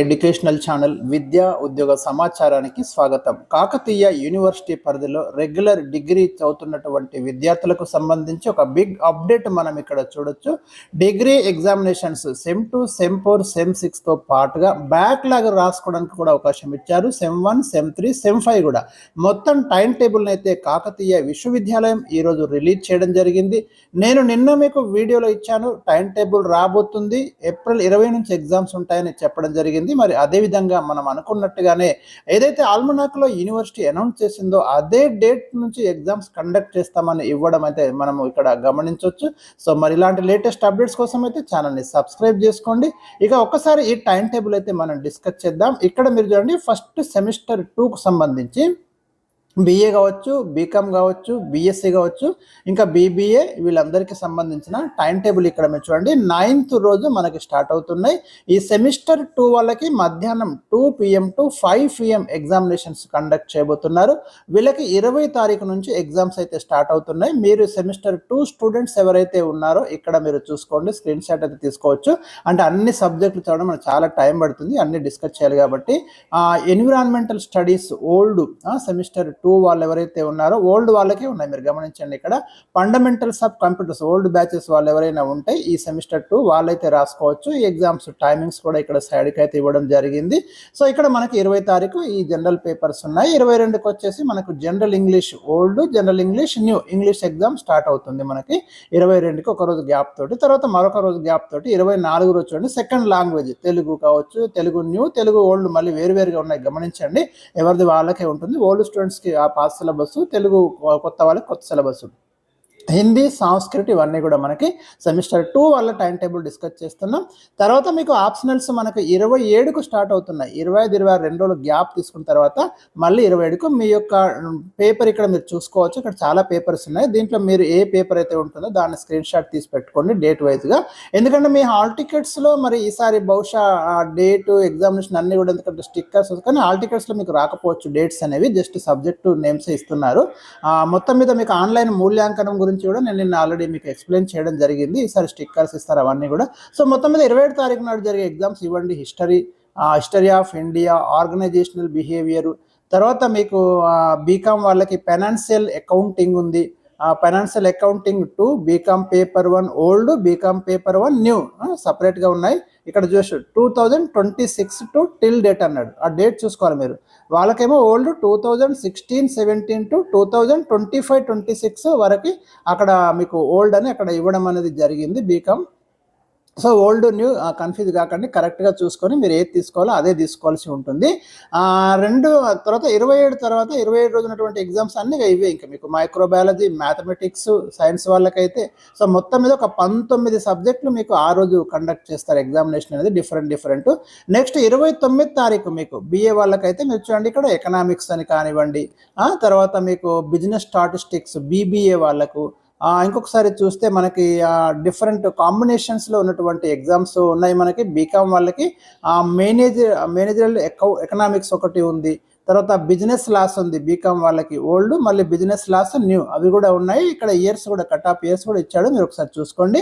Educational channel విద్యా ఉద్యోగ సమాచారానికి స్వాగతం. కాకతీయ యూనివర్సిటీ పరిధిలో రెగ్యులర్ డిగ్రీ చదువుతున్నటువంటి విద్యార్థులకు సంబంధించి ఒక బిగ్ అప్డేట్ మనం ఇక్కడ చూడొచ్చు. Degree examinations sem 2, sem 4, sem 6తో పాటుగా బ్యాక్లాగ్ రాసుకోవడానికి కూడా అవకాశం ఇచ్చారు. సెమ్ 1, సెమ్ 3, సెమ్ 5 కూడా మొత్తం టైం టేబుల్ని అయితే కాకతీయ విశ్వవిద్యాలయం ఈరోజు రిలీజ్ చేయడం జరిగింది. నేను నిన్న మీకు వీడియోలో ఇచ్చాను, టైం టేబుల్ రాబోతుంది, ఏప్రిల్ 20 నుంచి ఎగ్జామ్స్ ఉంటాయని చెప్పడం జరిగింది. మరి అదే విధంగా మనం అనుకున్నట్టుగానే ఏదైతే ఆల్మనాక్లో యూనివర్సిటీ అనౌన్స్ చేసిందో అదే డేట్ నుంచి ఎగ్జామ్స్ కండక్ట్ చేస్తామని ఇవ్వడం అయితే మనం ఇక్కడ గమనించవచ్చు. సో మరి ఇలాంటి లేటెస్ట్ అప్డేట్స్ కోసం అయితే ఛానల్ని సబ్స్క్రైబ్ చేసుకోండి. ఇక ఒక్కసారి ఈ టైం టేబుల్ అయితే మనం డిస్కస్ చేద్దాం. ఇక్కడ మీరు చూడండి, ఫస్ట్ సెమిస్టర్ 2కు సంబంధించి బీఏ కావచ్చు, బీకామ్ కావచ్చు, బీఎస్సీ కావచ్చు, ఇంకా బీబీఏ, వీళ్ళందరికీ సంబంధించిన టైం టేబుల్ ఇక్కడ మీరు చూడండి. 9th రోజు మనకి స్టార్ట్ అవుతున్నాయి. ఈ సెమిస్టర్ 2 వాళ్ళకి మధ్యాహ్నం 2 PM to 5 PM examinations conduct చేయబోతున్నారు. వీళ్ళకి 20 తారీఖు నుంచి ఎగ్జామ్స్ అయితే స్టార్ట్ అవుతున్నాయి. మీరు సెమిస్టర్ 2 స్టూడెంట్స్ ఎవరైతే ఉన్నారో ఇక్కడ మీరు చూసుకోండి, స్క్రీన్ షాట్ అయితే తీసుకోవచ్చు. అంటే అన్ని సబ్జెక్టులు చదవడం మనకు చాలా టైం పడుతుంది, అన్ని డిస్కస్ చేయాలి కాబట్టి. ఎన్విరాన్మెంటల్ స్టడీస్ ఓల్డ్ సెమిస్టర్ 2 వాళ్ళు ఎవరైతే ఉన్నారో ఓల్డ్ వాళ్ళకే ఉన్నాయి, మీరు గమనించండి. ఇక్కడ fundamentals of computers old batches వాళ్ళు ఎవరైనా ఉంటే ఈ సెమిస్టర్ 2 వాళ్ళైతే రాసుకోవచ్చు. ఈ ఎగ్జామ్స్ టైమింగ్స్ కూడా ఇక్కడ సైడ్కి అయితే ఇవ్వడం జరిగింది. సో ఇక్కడ మనకి 20 తారీఖు ఈ జనరల్ పేపర్స్ ఉన్నాయి. 22కి వచ్చేసి మనకు general English old, general English new English exam start అవుతుంది మనకి 22కి ఒక రోజు గ్యాప్ తోటి. తర్వాత మరొక రోజు గ్యాప్ తోటి 24 రోజు చూడండి, సెకండ్ లాంగ్వేజ్ తెలుగు కావచ్చు, తెలుగు న్యూ, తెలుగు ఓల్డ్ మళ్ళీ వేరువేరుగా ఉన్నాయి, గమనించండి. ఎవరిది వాళ్ళకే ఉంటుంది. ఓల్డ్ స్టూడెంట్స్కి ఆ పాత సిలబస్, తెలుగు కొత్త వాళ్ళకి కొత్త సిలబస్, హిందీ, సంస్కృతి, ఇవన్నీ కూడా మనకి సెమిస్టర్ 2 వాళ్ళ టైం టేబుల్ డిస్కస్ చేస్తున్నాం. తర్వాత మీకు ఆప్షనల్స్ మనకు 27కు స్టార్ట్ అవుతున్నాయి. 25, 26 రోజులు గ్యాప్ తీసుకున్న తర్వాత మళ్ళీ 27కు మీ యొక్క పేపర్ ఇక్కడ మీరు చూసుకోవచ్చు. ఇక్కడ చాలా పేపర్స్ ఉన్నాయి. దీంట్లో మీరు ఏ పేపర్ అయితే ఉంటుందో దాన్ని స్క్రీన్ షాట్ తీసి పెట్టుకోండి డేట్ వైజ్గా. ఎందుకంటే మీ హాల్ టికెట్స్లో మరి ఈసారి బహుశా డేటు, ఎగ్జామినేషన్ అన్నీ కూడా, ఎందుకంటే స్టిక్కర్స్, కానీ హాల్ టికెట్స్లో మీకు రాకపోవచ్చు డేట్స్ అనేవి, జస్ట్ సబ్జెక్టు నేమ్స్ ఇస్తున్నారు. మొత్తం మీద మీకు ఆన్లైన్ మూల్యాంకనం గురించి కూడా నేను నిన్న ఆల్రెడీ మీకు ఎక్స్ప్లెయిన్ చేయడం జరిగింది. ఈసారి స్టిక్కర్స్ ఇస్తారు అవన్నీ కూడా. సో మొత్తం మీద 27 తారీఖు నాడు జరిగే ఎగ్జామ్స్ ఇవ్వండి. History of India, organisational behaviour, తర్వాత మీకు బీకామ్ వాళ్ళకి ఫైనాన్షియల్ అకౌంటింగ్ ఉంది. Financial accounting 2, BCom paper 1 old, BCom paper 1 new సపరేట్గా ఉన్నాయి. ఇక్కడ చూసి 2026 టు టిల్ డేట్ అన్నాడు, ఆ డేట్ చూసుకోవాలి మీరు. వాళ్ళకేమో ఓల్డ్ 2016-17 టు 2025-26 వరకు అక్కడ మీకు ఓల్డ్ అని అక్కడ ఇవ్వడం అనేది జరిగింది BCom. So old new confuse కాకండి, కరెక్ట్గా చూసుకొని మీరు ఏది తీసుకోవాలో అదే తీసుకోవాల్సి ఉంటుంది. తర్వాత 27 రోజు ఉన్నటువంటి ఎగ్జామ్స్ అన్నీ ఇవే. ఇంకా మీకు మైక్రోబయాలజీ, మ్యాథమెటిక్స్, సైన్స్ వాళ్ళకైతే సో మొత్తం మీద ఒక 19 సబ్జెక్టులు మీకు ఆ రోజు కండక్ట్ చేస్తారు ఎగ్జామినేషన్ అనేది, డిఫరెంట్. నెక్స్ట్ 29 తారీఖు మీకు బీఏ వాళ్ళకైతే మీరు చూడండి, ఇక్కడ ఎకనామిక్స్ అని కానివ్వండి, తర్వాత మీకు బిజినెస్ స్టాటిస్టిక్స్ బీబీఏ వాళ్ళకు, ఇంకొకసారి చూస్తే మనకి డిఫరెంట్ కాంబినేషన్స్లో ఉన్నటువంటి ఎగ్జామ్స్ ఉన్నాయి మనకి. బీకామ్ వాళ్ళకి మేనేజరల్ ఎకనామిక్స్ ఒకటి ఉంది. తర్వాత బిజినెస్ లాస్ ఉంది బీకామ్ వాళ్ళకి ఓల్డ్, మళ్ళీ బిజినెస్ లాస్ న్యూ, అవి కూడా ఉన్నాయి. ఇక్కడ ఇయర్స్ కూడా కట్ ఆఫ్ ఇయర్స్ కూడా ఇచ్చాడు, మీరు ఒకసారి చూసుకోండి.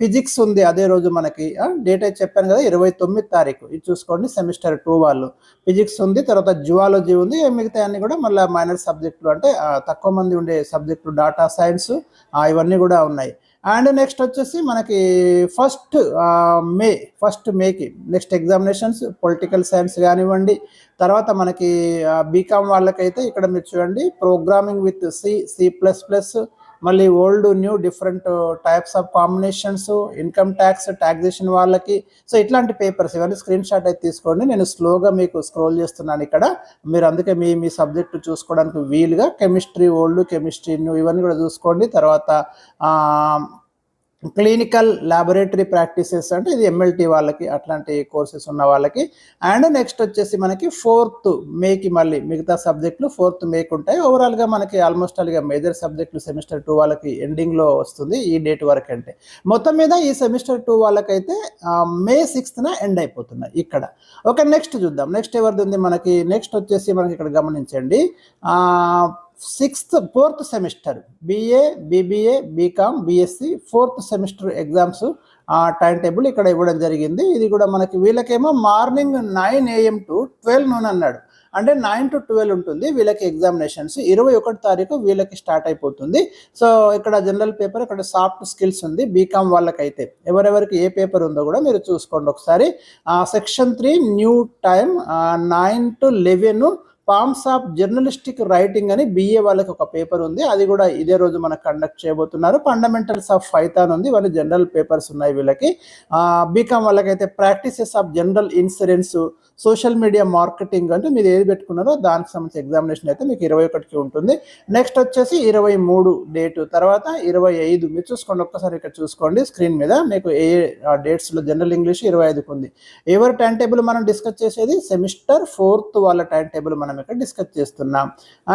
ఫిజిక్స్ ఉంది అదే రోజు మనకి, డేట్ అయితే చెప్పాను కదా 29 తారీఖు, ఇది చూసుకోండి. సెమిస్టర్ 2 వాళ్ళు ఫిజిక్స్ ఉంది. తర్వాత జువాలజీ ఉంది. మిగతా అన్ని కూడా మళ్ళీ మైనర్ సబ్జెక్టులు, అంటే తక్కువ మంది ఉండే సబ్జెక్టులు, డాటా సైన్స్, ఇవన్నీ కూడా ఉన్నాయి. అండ్ నెక్స్ట్ వచ్చేసి మనకి ఫస్ట్ మేకి నెక్స్ట్ ఎగ్జామినేషన్స్ పొలిటికల్ సైన్స్ కానివ్వండి. తర్వాత మనకి బీకామ్ వాళ్ళకైతే ఇక్కడ మీరు చూడండి, ప్రోగ్రామింగ్ విత్ C++, మళ్ళీ old new different types of combinations, income tax, taxation వాళ్ళకి. సో ఇట్లాంటి పేపర్స్ ఇవన్నీ స్క్రీన్ షాట్ అయితే తీసుకోండి. నేను స్లోగా మీకు స్క్రోల్ చేస్తున్నాను ఇక్కడ, మీరు అందుకే మీ సబ్జెక్టు చూసుకోవడానికి వీలుగా. కెమిస్ట్రీ ఓల్డ్, కెమిస్ట్రీ న్యూ, ఇవన్నీ కూడా చూసుకోండి. తర్వాత క్లినికల్ ల్యాబొరేటరీ ప్రాక్టీసెస్, అంటే ఇది MLT వాళ్ళకి, అట్లాంటి కోర్సెస్ ఉన్న వాళ్ళకి. అండ్ నెక్స్ట్ వచ్చేసి మనకి 4th మేకి మళ్ళీ మిగతా సబ్జెక్టులు 4th మేకి ఉంటాయి. ఓవరాల్గా మనకి ఆల్మోస్ట్ అలాగా మేజర్ సబ్జెక్టులు సెమిస్టర్ 2 వాళ్ళకి ఎండింగ్లో వస్తుంది ఈ డేట్ వరకు. అంటే మొత్తం మీద ఈ సెమిస్టర్ 2 వాళ్ళకైతే May 6th ఎండ్ అయిపోతున్నాయి ఇక్కడ. ఓకే, నెక్స్ట్ చూద్దాం. నెక్స్ట్ ఎవరిది ఉంది మనకి. నెక్స్ట్ వచ్చేసి మనకి ఇక్కడ గమనించండి, 4th semester BA, BBA, BCom, BSc 4th semester exams time table ఇక్కడ ఇవ్వడం జరిగింది. ఇది కూడా మనకి వీళ్ళకేమో మార్నింగ్ 9 AM to 12 noon అన్నాడు. అంటే 9 to 12 ఉంటుంది వీళ్ళకి ఎగ్జామినేషన్స్. 21 తారీఖు వీళ్ళకి స్టార్ట్ అయిపోతుంది. సో ఇక్కడ జనరల్ పేపర్, ఇక్కడ సాఫ్ట్ స్కిల్స్ ఉంది బీకామ్ వాళ్ళకైతే. ఎవరెవరికి ఏ పేపర్ ఉందో కూడా మీరు చూసుకోండి ఒకసారి. Section 3 new time 9 to 11 forms of journalistic writing అని BA వాళ్ళకి ఒక పేపర్ ఉంది. అది కూడా ఇదే రోజు మనకు కండక్ట్ చేయబోతున్నారు. ఫండమెంటల్స్ ఆఫ్ పైథాన్ ఉంది. ఇవన్నీ జనరల్ పేపర్స్ ఉన్నాయి వీళ్ళకి. బీకామ్ వాళ్ళకైతే practices of general insurance, social media marketing అంటే మీరు ఏది పెట్టుకున్నారో దానికి సంబంధించి ఎగ్జామినేషన్ అయితే మీకు 21కి ఉంటుంది. నెక్స్ట్ వచ్చేసి 23 డేటు, తర్వాత 25 మీరు చూసుకోండి ఒక్కసారి ఇక్కడ చూసుకోండి స్క్రీన్ మీద మీకు ఏ డేట్స్లో. జనరల్ ఇంగ్లీష్ 25కి ఉంది. ఎవరి టైం టేబుల్ మనం డిస్కస్ చేసేది సెమిస్టర్ 4th వాళ్ళ టైం టేబుల్ మనం ఇక్కడ డిస్కస్ చేస్తున్నాం.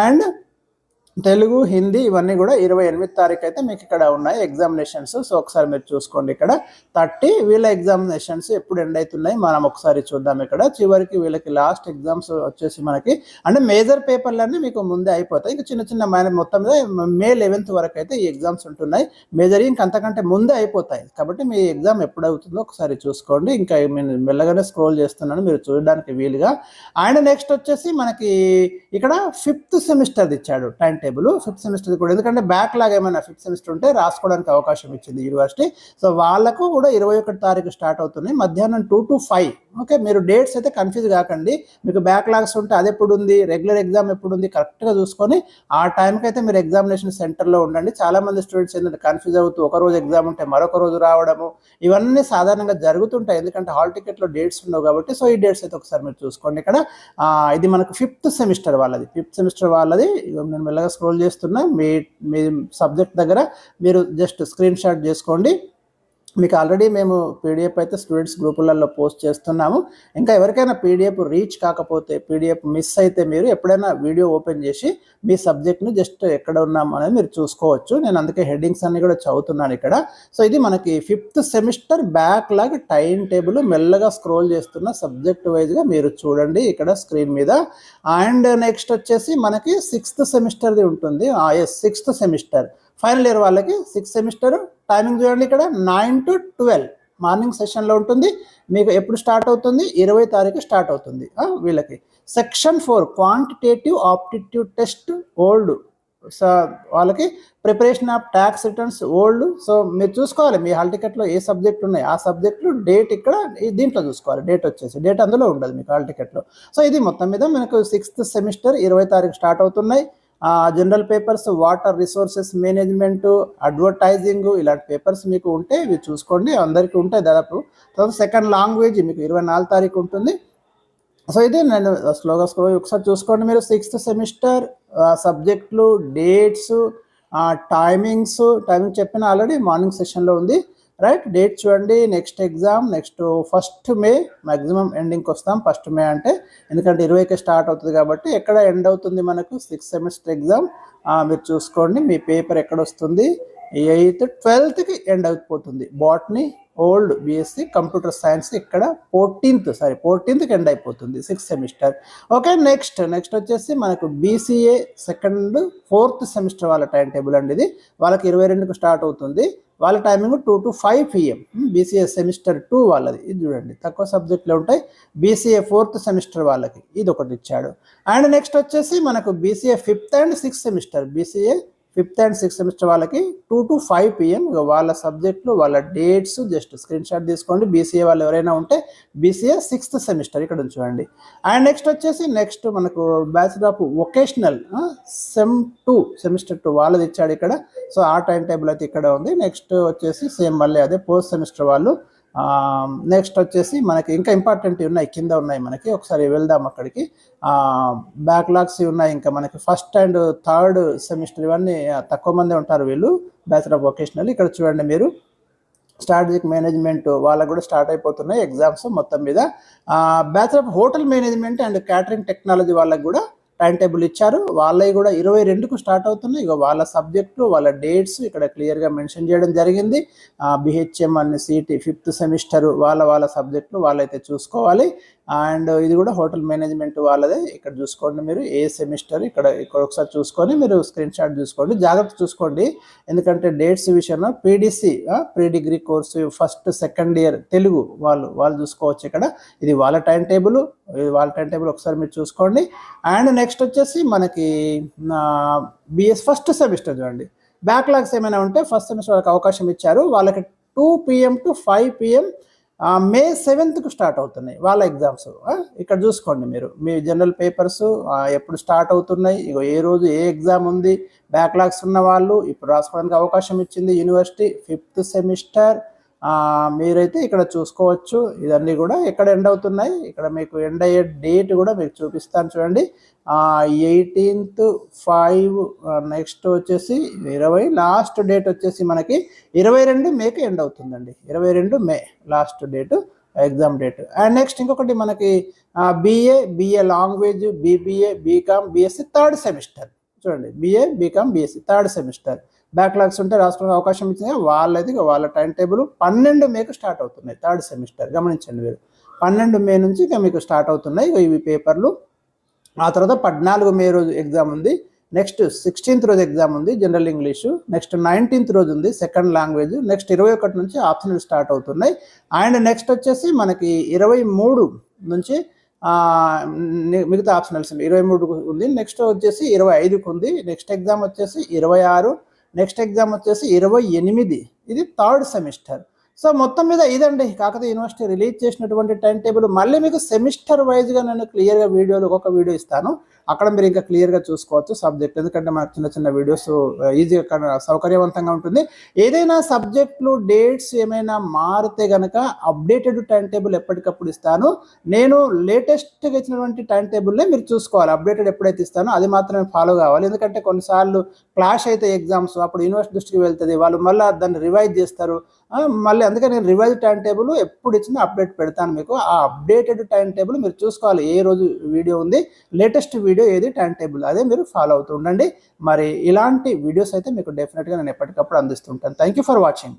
అండ్ తెలుగు, హిందీ ఇవన్నీ కూడా 28 తారీఖు అయితే మీకు ఇక్కడ ఉన్నాయి ఎగ్జామినేషన్స్. సో ఒకసారి మీరు చూసుకోండి ఇక్కడ 30 వీళ్ళ ఎగ్జామినేషన్స్ ఎప్పుడు ఎండ్ అవుతున్నాయి మనం ఒకసారి చూద్దాం. ఇక్కడ చివరికి వీళ్ళకి లాస్ట్ ఎగ్జామ్స్ వచ్చేసి మనకి అంటే మేజర్ పేపర్లన్నీ మీకు ముందే అయిపోతాయి. ఇంకా చిన్న చిన్న మొత్తం మీద May 11th వరకు అయితే ఈ ఎగ్జామ్స్ ఉంటున్నాయి. మేజర్ ఇంకంతకంటే ముందే అయిపోతాయి. కాబట్టి మీ ఎగ్జామ్ ఎప్పుడు అవుతుందో ఒకసారి చూసుకోండి. ఇంకా నేను మెల్లగానే స్క్రోల్ చేస్తున్నాను మీరు చూడడానికి వీలుగా. అండ్ నెక్స్ట్ వచ్చేసి మనకి ఇక్కడ 5th సెమిస్టర్ ఇచ్చాడు టైం టేబుల్. 5th సెమిస్టర్ కూడా, ఎందుకంటే బ్యాక్లాగ్ ఏమైనా 5th సెమిస్టర్ ఉంటే రాసుకోవడానికి అవకాశం ఇచ్చింది యూనివర్సిటీ. సో వాళ్ళకు కూడా 21 తారీఖు స్టార్ట్ అవుతుంది మధ్యాహ్నం 2 to 5. ఓకే, మీరు డేట్స్ అయితే కన్ఫ్యూజ్ కాకండి. మీకు బ్యాక్లాగ్స్ ఉంటే అది ఎప్పుడు ఉంది, రెగ్యులర్ ఎగ్జామ్ ఎప్పుడు ఉంది కరెక్ట్గా చూసుకొని ఆ టైంకి అయితే మీరు ఎగ్జామినేషన్ సెంటర్లో ఉండండి. చాలామంది స్టూడెంట్స్ ఏంటంటే కన్ఫ్యూజ్ అవుతూ ఒక రోజు ఎగ్జామ్ ఉంటే మరొక రోజు రావడము ఇవన్నీ సాధారణంగా జరుగుతుంటాయి. ఎందుకంటే హాల్ టికెట్లో డేట్స్ ఉండవు కాబట్టి. సో ఈ డేట్స్ అయితే ఒకసారి మీరు చూసుకోండి. ఇక్కడ ఇది మనకు 5th సెమిస్టర్ వాళ్ళది. 5th సెమిస్టర్ వాళ్ళది నేను మెల్లగా స్క్రోల్ చేస్తున్నా. మీ సబ్జెక్ట్ దగ్గర మీరు జస్ట్ స్క్రీన్ షాట్ చేసుకోండి. మీకు ఆల్రెడీ మేము PDF అయితే స్టూడెంట్స్ గ్రూపులలో పోస్ట్ చేస్తున్నాము. ఇంకా ఎవరికైనా PDF రీచ్ కాకపోతే, PDF మిస్ అయితే మీరు ఎప్పుడైనా వీడియో ఓపెన్ చేసి మీ సబ్జెక్ట్ను జస్ట్ ఎక్కడ ఉన్నాం అనేది మీరు చూసుకోవచ్చు. నేను అందుకే హెడ్డింగ్స్ అన్ని కూడా చదువుతున్నాను ఇక్కడ. సో ఇది మనకి 5th semester backlog time table. మెల్లగా స్క్రోల్ చేస్తున్న సబ్జెక్ట్ వైజ్గా మీరు చూడండి ఇక్కడ స్క్రీన్ మీద. అండ్ నెక్స్ట్ వచ్చేసి మనకి 6th సెమిస్టర్ది ఉంటుంది. 6th సెమిస్టర్ ఫైనల్ ఇయర్ వాళ్ళకి 6th సెమిస్టర్ టైమింగ్ చూడండి ఇక్కడ 9 to 12 మార్నింగ్ సెషన్లో ఉంటుంది. మీకు ఎప్పుడు స్టార్ట్ అవుతుంది, 20 తారీఖు స్టార్ట్ అవుతుంది వీళ్ళకి. Section 4 quantitative aptitude test old. So వాళ్ళకి preparation of tax returns old. So మీరు చూసుకోవాలి మీ హాల్ టికెట్లో ఏ సబ్జెక్ట్ ఉన్నాయి ఆ సబ్జెక్టులు డేట్ ఇక్కడ దీంట్లో చూసుకోవాలి. డేట్ వచ్చేసి డేట్ అందులో ఉండదు మీకు హాల్ టికెట్లో. సో ఇది మొత్తం మీద మనకు 6th సెమిస్టర్ 20 తారీఖు స్టార్ట్ అవుతున్నాయి. General papers, water resources management, advertising ఇలాంటి పేపర్స్ మీకు ఉంటే ఇవి చూసుకోండి. అందరికీ ఉంటాయి దాదాపు. తర్వాత సెకండ్ లాంగ్వేజ్ మీకు 24 తారీఖు ఉంటుంది. సో ఇది నేను స్లోగా ఒకసారి చూసుకోండి మీరు. 6th సెమిస్టర్ సబ్జెక్టులు, డేట్స్, టైమింగ్ చెప్పిన ఆల్రెడీ మార్నింగ్ సెషన్లో ఉంది. రైట్, డేట్ చూడండి. Next exam next 1st May maximum ఎండింగ్కి వస్తాం. 1st May అంటే ఎందుకంటే 20కి స్టార్ట్ అవుతుంది కాబట్టి. ఎక్కడ ఎండ్ అవుతుంది మనకు 6th సెమిస్టర్ ఎగ్జామ్ మీరు చూసుకోండి. మీ పేపర్ ఎక్కడ వస్తుంది, 8th 12కి ఎండ్ అయిపోతుంది. Botany old BSc computer science ఇక్కడ 14th ఎండ్ అయిపోతుంది 6th సెమిస్టర్. ఓకే, నెక్స్ట్ వచ్చేసి మనకు BCA 2nd 4th సెమిస్టర్ వాళ్ళ టైం టేబుల్ అండి. ఇది వాళ్ళకి 22కి స్టార్ట్ అవుతుంది. వాళ్ళ timing 2 to 5 PM. BCA semester 2 వాళ్ళది. ఇది చూడండి తక్కువ సబ్జెక్టులు ఉంటాయి. BCA 4th సెమిస్టర్ వాళ్ళకి ఇది ఒకటి ఇచ్చాడు. అండ్ నెక్స్ట్ వచ్చేసి మనకు BCA 5th and 6th semester. BCA 5th and 6th semester వాళ్ళకి 2 to 5 PM. వాళ్ళ సబ్జెక్టులు వాళ్ళ డేట్స్ జస్ట్ స్క్రీన్ షాట్ తీసుకోండి. BCA వాళ్ళు ఎవరైనా ఉంటే BCA 6th సెమిస్టర్ ఇక్కడ చూడండి. అండ్ నెక్స్ట్ వచ్చేసి మనకు bachelor of vocational SEM 2 semester 2 వాళ్ళది ఇచ్చాడు ఇక్కడ. సో ఆ టైం టేబుల్ అయితే ఇక్కడ ఉంది. నెక్స్ట్ వచ్చేసి సేమ్ మళ్ళీ అదే పోస్ట్ సెమిస్టర్ వాళ్ళు. నెక్స్ట్ వచ్చేసి మనకి ఇంకా ఇంపార్టెంట్ ఉన్నాయి కింద ఉన్నాయి మనకి. ఒకసారి వెళ్దాం అక్కడికి. బ్యాక్లాగ్స్ ఉన్నాయి ఇంకా మనకి 1st and 3rd సెమిస్టర్. ఇవన్నీ తక్కువ మంది ఉంటారు వీళ్ళు బ్యాచిలర్ ఆఫ్ వొకేషనల్. ఇక్కడ చూడండి మీరు స్ట్రాటజిక్ మేనేజ్మెంట్ వాళ్ళకు కూడా స్టార్ట్ అయిపోతున్నాయి ఎగ్జామ్స్ మొత్తం మీద. Bachelor of hotel management and catering technology వాళ్ళకు కూడా టైం టేబుల్ ఇచ్చారు. వాళ్ళవి కూడా 22కు స్టార్ట్ అవుతున్నాయి. ఇక వాళ్ళ సబ్జెక్టు వాళ్ళ డేట్స్ ఇక్కడ క్లియర్గా మెన్షన్ చేయడం జరిగింది. BHM and city 5th semester వాళ్ళ సబ్జెక్టులు వాళ్ళైతే చూసుకోవాలి. అండ్ ఇది కూడా హోటల్ మేనేజ్మెంట్ వాళ్ళదే. ఇక్కడ చూసుకోండి మీరు ఏ సెమిస్టర్ ఇక్కడ ఒకసారి చూసుకొని మీరు స్క్రీన్ షాట్ చూసుకోండి, జాగ్రత్త చూసుకోండి. ఎందుకంటే డేట్స్ విషయంలో PDC pre degree course first second year Telugu వాళ్ళు చూసుకోవచ్చు. ఇక్కడ ఇది వాళ్ళ టైం టేబుల్ ఒకసారి మీరు చూసుకోండి. అండ్ నెక్స్ట్ వచ్చేసి మనకి బిఎస్ ఫస్ట్ సెమిస్టర్ చూడండి. బ్యాక్లాగ్స్ ఏమైనా ఉంటే ఫస్ట్ సెమిస్టర్ వాళ్ళకి అవకాశం ఇచ్చారు. వాళ్ళకి 2 PM to 5 PM May 7th start అవుతున్నాయి వాళ్ళ ఎగ్జామ్స్. ఇక్కడ చూసుకోండి మీరు మీ జనరల్ పేపర్స్ ఎప్పుడు స్టార్ట్ అవుతున్నాయి, ఇగో ఏ రోజు ఏ ఎగ్జామ్ ఉంది. బ్యాక్లాగ్స్ ఉన్న వాళ్ళు ఇప్పుడు రాసుకోవడానికి అవకాశం ఇచ్చింది యూనివర్సిటీ 5th సెమిస్టర్. మీరైతే ఇక్కడ చూసుకోవచ్చు. ఇదన్నీ కూడా ఎక్కడ ఎండ్ అవుతున్నాయి, ఇక్కడ మీకు ఎండ్ అయ్యే డేట్ కూడా మీకు చూపిస్తాను చూడండి. 18th 5 నెక్స్ట్ వచ్చేసి 20 లాస్ట్ డేట్ వచ్చేసి మనకి 22 మేకి ఎండ్ అవుతుందండి. 22 May last date exam date. And next ఇంకొకటి మనకి BA language, BBA, BCom, BSc 3rd semester చూడండి. BA, BCom, BSc 3rd semester backlogs ఉంటే రాసుకోవడానికి అవకాశం ఇచ్చింది. వాళ్ళైతే వాళ్ళ టైం టేబుల్ 12 మేకు స్టార్ట్ అవుతున్నాయి 3rd సెమిస్టర్. గమనించండి మీరు 12 మే నుంచి ఇక మీకు స్టార్ట్ అవుతున్నాయి ఇవి పేపర్లు. ఆ తర్వాత 14 మే రోజు ఎగ్జామ్ ఉంది. నెక్స్ట్ 16th రోజు ఎగ్జామ్ ఉంది జనరల్ ఇంగ్లీషు. నెక్స్ట్ 19th రోజు ఉంది సెకండ్ లాంగ్వేజ్. నెక్స్ట్ 21 నుంచి ఆప్షనల్ స్టార్ట్ అవుతున్నాయి. అండ్ నెక్స్ట్ వచ్చేసి మనకి 23 నుంచి మిగతా ఆప్షనల్స్ 23 ఉంది. నెక్స్ట్ వచ్చేసి 25కు ఉంది. నెక్స్ట్ ఎగ్జామ్ వచ్చేసి 26. నెక్స్ట్ ఎగ్జామ్ వచ్చేసి 28. ఇది 3rd సెమిస్టర్. సో మొత్తం మీద ఇదండి కాకతీయ యూనివర్సిటీ రిలీజ్ చేసినటువంటి టైం టేబుల్. మళ్ళీ మీకు సెమిస్టర్ వైజ్గా నేను క్లియర్గా ఒక్కొక్క వీడియో ఇస్తాను. అక్కడ మీరు ఇంకా క్లియర్గా చూసుకోవచ్చు సబ్జెక్ట్. ఎందుకంటే మనకు చిన్న వీడియోస్ ఈజీగా సౌకర్యవంతంగా ఉంటుంది. ఏదైనా సబ్జెక్టులు డేట్స్ ఏమైనా మారితే కనుక అప్డేటెడ్ టైం టేబుల్ ఎప్పటికప్పుడు ఇస్తాను. నేను లేటెస్ట్గా ఇచ్చినటువంటి టైం టేబుల్నే మీరు చూసుకోవాలి. అప్డేటెడ్ ఎప్పుడైతే ఇస్తానో అది మాత్రమే ఫాలో కావాలి. ఎందుకంటే కొన్నిసార్లు క్లాష్ అయితే ఎగ్జామ్స్ అప్పుడు యూనివర్సిటీ దృష్టికి వెళ్తుంది, వాళ్ళు మళ్ళీ దాన్ని రివైజ్ చేస్తారు. మళ్ళీ అందుకే నేను రివైజ్ టైం టేబుల్ ఎప్పుడు ఇచ్చినా అప్డేట్ పెడతాను మీకు. ఆ అప్డేటెడ్ టైం టేబుల్ మీరు చూసుకోవాలి. ఏ రోజు వీడియో ఉంది, లేటెస్ట్ వీడియో ఏది టైం టేబుల్, అదే మీరు ఫాలో అవుతూ ఉండండి. మరి ఇలాంటి వీడియోస్ అయితే మీకు డెఫినెట్గా నేను ఎప్పటికప్పుడు అందిస్తుంటాను. Thank you for watching.